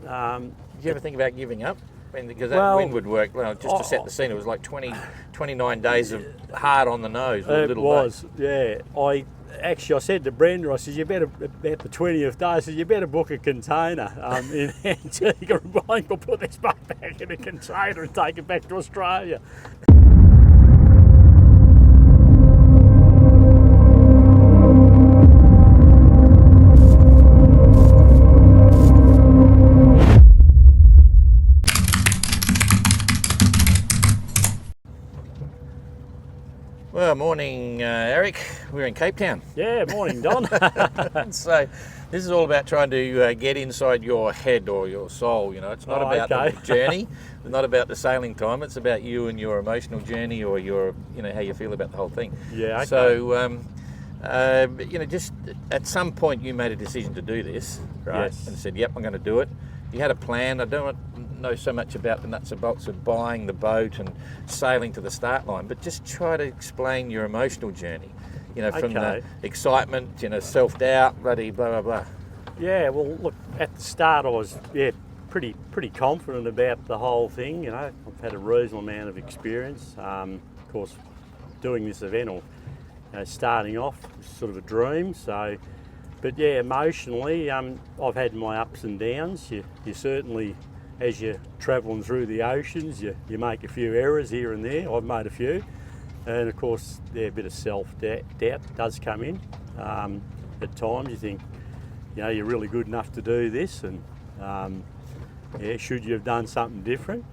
Did you ever think about giving up? I mean, because that wind would work. Well, just to set the scene, it was like 29 days of hard on the nose. With It was, yeah. I said to Brenda, I said, you better, about the 20th day, I said, you better book a container in Antigua and we'll put this boat back in a container and take it back to Australia. Well, morning, Eric. We're in Cape Town. Yeah, morning, Don. So, this is all about trying to get inside your head or your soul. You know, it's not about the journey, not about the sailing time. It's about you and your emotional journey, or your, how you feel about the whole thing. Yeah. Okay. So, just at some point you made a decision to do this, right? Yes. And said, "Yep, I'm going to do it." You had a plan. I don't know so much about the nuts and bolts of buying the boat and sailing to the start line, but just try to explain your emotional journey, from the excitement, self-doubt, bloody blah, blah, blah. Yeah, well, look, at the start I was, pretty confident about the whole thing, I've had a reasonable amount of experience. Of course, doing this event, or starting off, was sort of a dream, so... But yeah, emotionally, I've had my ups and downs. You certainly, as you're travelling through the oceans, you make a few errors here and there. I've made a few. And of course, a bit of self-doubt does come in. At times you think, you're really good enough to do this, and should you have done something different?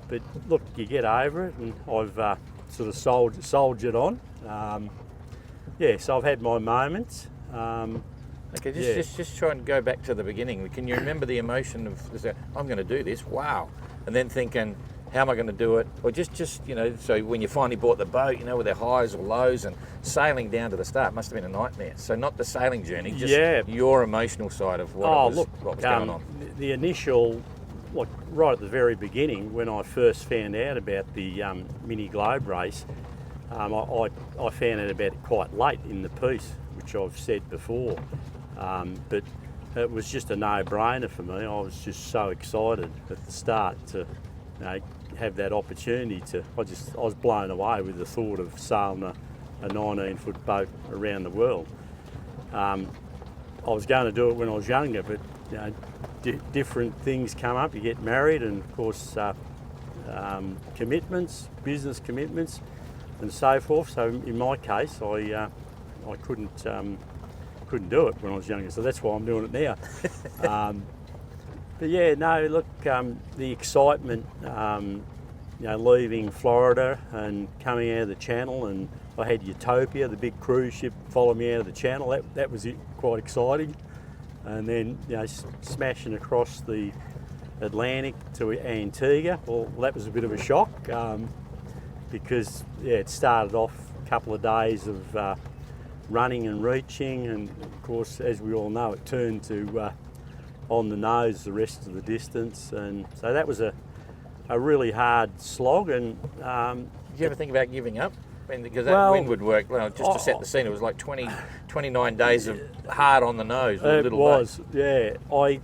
But look, you get over it, and I've sort of soldiered on. So I've had my moments. Okay, just try and go back to the beginning. Can you remember the emotion of, I'm going to do this, wow, and then thinking, how am I going to do it? Or just so when you finally bought the boat, with their highs or lows, and sailing down to the start must have been a nightmare. So not the sailing journey, just your emotional side of what was going on. The initial, right at the very beginning, when I first found out about the mini globe race, I found out about it quite late in the piece, which I've said before. But it was just a no-brainer for me. I was just so excited at the start to have that opportunity I was blown away with the thought of sailing a 19-foot boat around the world. I was going to do it when I was younger, but different things come up. You get married, and of course commitments, business commitments, and so forth. So in my case, I couldn't do it when I was younger, so that's why I'm doing it now. But yeah, no, look, the excitement, leaving Florida and coming out of the Channel, and I had Utopia, the big cruise ship, follow me out of the Channel. That was quite exciting. And then, smashing across the Atlantic to Antigua, well, that was a bit of a shock, because it started off a couple of days of running and reaching, and of course, as we all know, it turned to on the nose the rest of the distance, and so that was a really hard slog. And did you ever think about giving up? I mean, because that wind would work. Well, just to set the scene, it was like 29 days of hard on the nose. With it was, yeah. I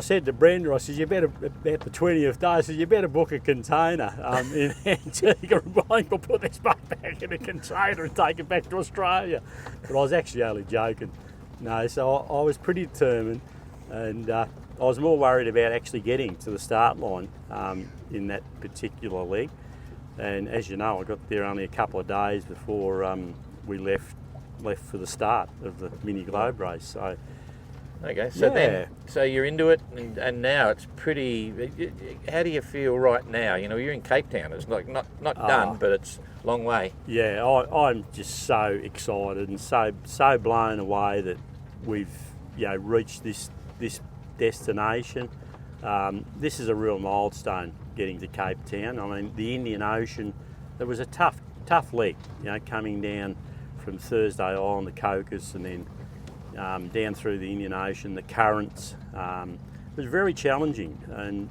said to Brenda, I said, you better, about the 20th day, I said, you better book a container in Antigua and we'll put this boat back in a container and take it back to Australia. But I was actually only joking. No, so I was pretty determined, and I was more worried about actually getting to the start line in that particular leg. And as you know, I got there only a couple of days before we left for the start of the mini globe race. So. Okay, so so you're into it, and now it's pretty. How do you feel right now? You're in Cape Town. It's like not done, but it's a long way. Yeah, I'm just so excited and so blown away that we've reached this destination. This is a real milestone, getting to Cape Town. I mean, the Indian Ocean. It was a tough leg, coming down from Thursday Island, the Cocos, and then. Down through the Indian Ocean, the currents. It was very challenging, and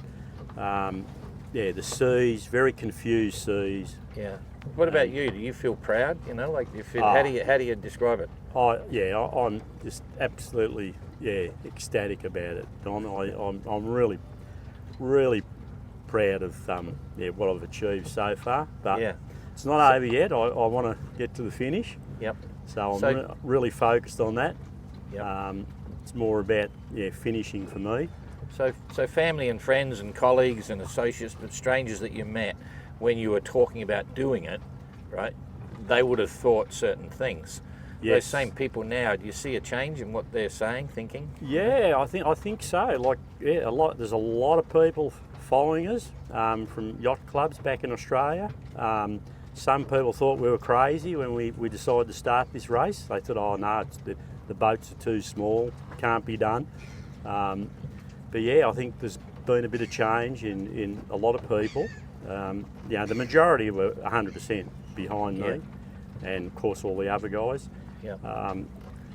the seas, very confused seas. Yeah. What about you? Do you feel proud? How do you describe it? I'm just absolutely ecstatic about it, Don. I'm really, really proud of what I've achieved so far. But Yeah. it's not over yet. I want to get to the finish. Yep. So I'm really focused on that. Yep. It's more about finishing for me. So family and friends and colleagues and associates, but strangers that you met when you were talking about doing it, right? They would have thought certain things. Yes. Those same people now, do you see a change in what they're saying, thinking? Yeah, I think so. Like, there's a lot of people following us from yacht clubs back in Australia. Some people thought we were crazy when we decided to start this race. They thought, oh no, the boats are too small, can't be done. But yeah, I think there's been a bit of change in a lot of people. The majority were 100% behind me, and of course all the other guys. Yeah.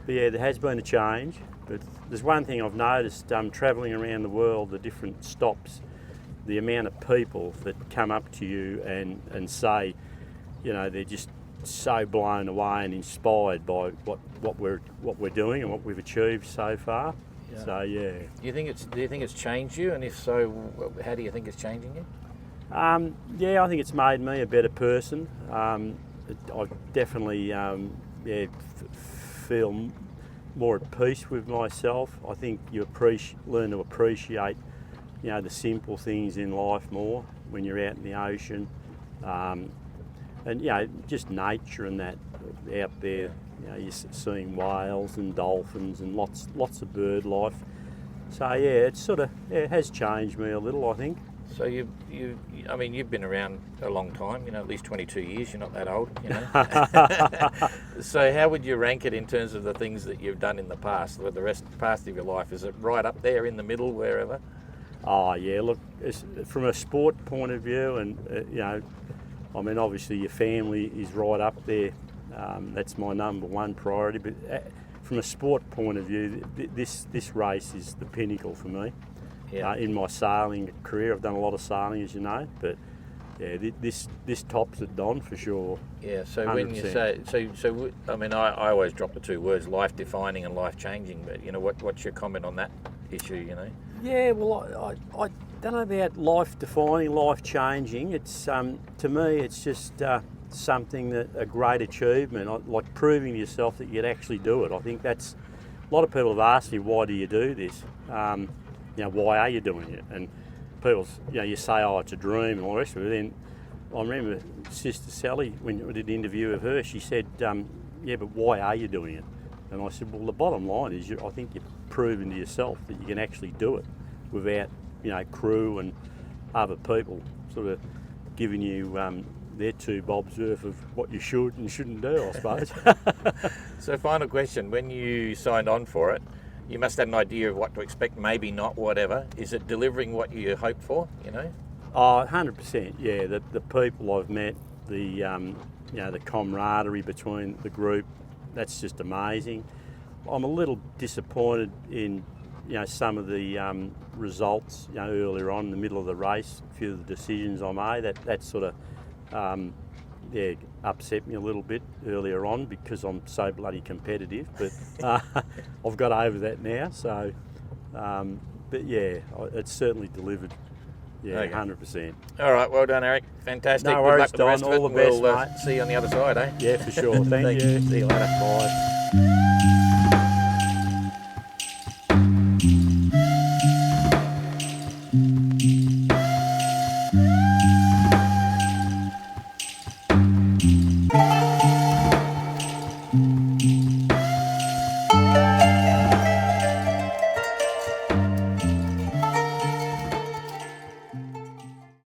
But yeah, there has been a change. But there's one thing I've noticed travelling around the world, the different stops, the amount of people that come up to you and say, they're just so blown away and inspired by what we're doing and what we've achieved so far. Yeah. So yeah. Do you think it's changed you? And if so, how do you think it's changing you? I think it's made me a better person. I definitely feel more at peace with myself. I think you learn to appreciate, the simple things in life more when you're out in the ocean, and just nature and that out there. You're seeing whales and dolphins and lots of bird life. So yeah, it has changed me a little, I think. So you've been around a long time, at least 22 years, you're not that old, So how would you rank it in terms of the things that you've done in the past, with the past of your life? Is it right up there in the middle, wherever? Oh yeah, look, from a sport point of view, and obviously your family is right up there. That's my number one priority, but from a sport point of view, this race is the pinnacle for me. Yeah. In my sailing career, I've done a lot of sailing, as you know, but yeah, this tops it, Don, for sure. Yeah. So 100%. when you say I always drop the two words, life defining and life changing. But what's your comment on that issue? Yeah, well, I don't know about life defining, life changing. It's to me, it's just something a great achievement, like proving to yourself that you can actually do it. I think that's a lot of people have asked me, why do you do this? Why are you doing it? And people, you say, oh, it's a dream and all the rest of it. Then I remember Sister Sally, when we did the interview with her, she said, yeah, but why are you doing it? And I said, well, the bottom line is I think you've proven to yourself that you can actually do it without, crew and other people sort of giving you their 2 bobs worth of what you should and shouldn't do, I suppose. So final question, when you signed on for it, you must have an idea of what to expect, maybe not, whatever. Is it delivering what you hoped for, Oh, 100%, yeah. The people I've met, the camaraderie between the group, that's just amazing. I'm a little disappointed in, some of the results, earlier on in the middle of the race, a few of the decisions I made, that sort of, upset me a little bit earlier on because I'm so bloody competitive, but I've got over that now, so, but yeah, it's certainly delivered, Okay. 100%. All right, well done, Eric. Fantastic. No Good worries, luck with the rest Don. of it. All the best, We'll mate. see you on the other side, eh? Yeah, for sure. Thank you. See you later. Bye.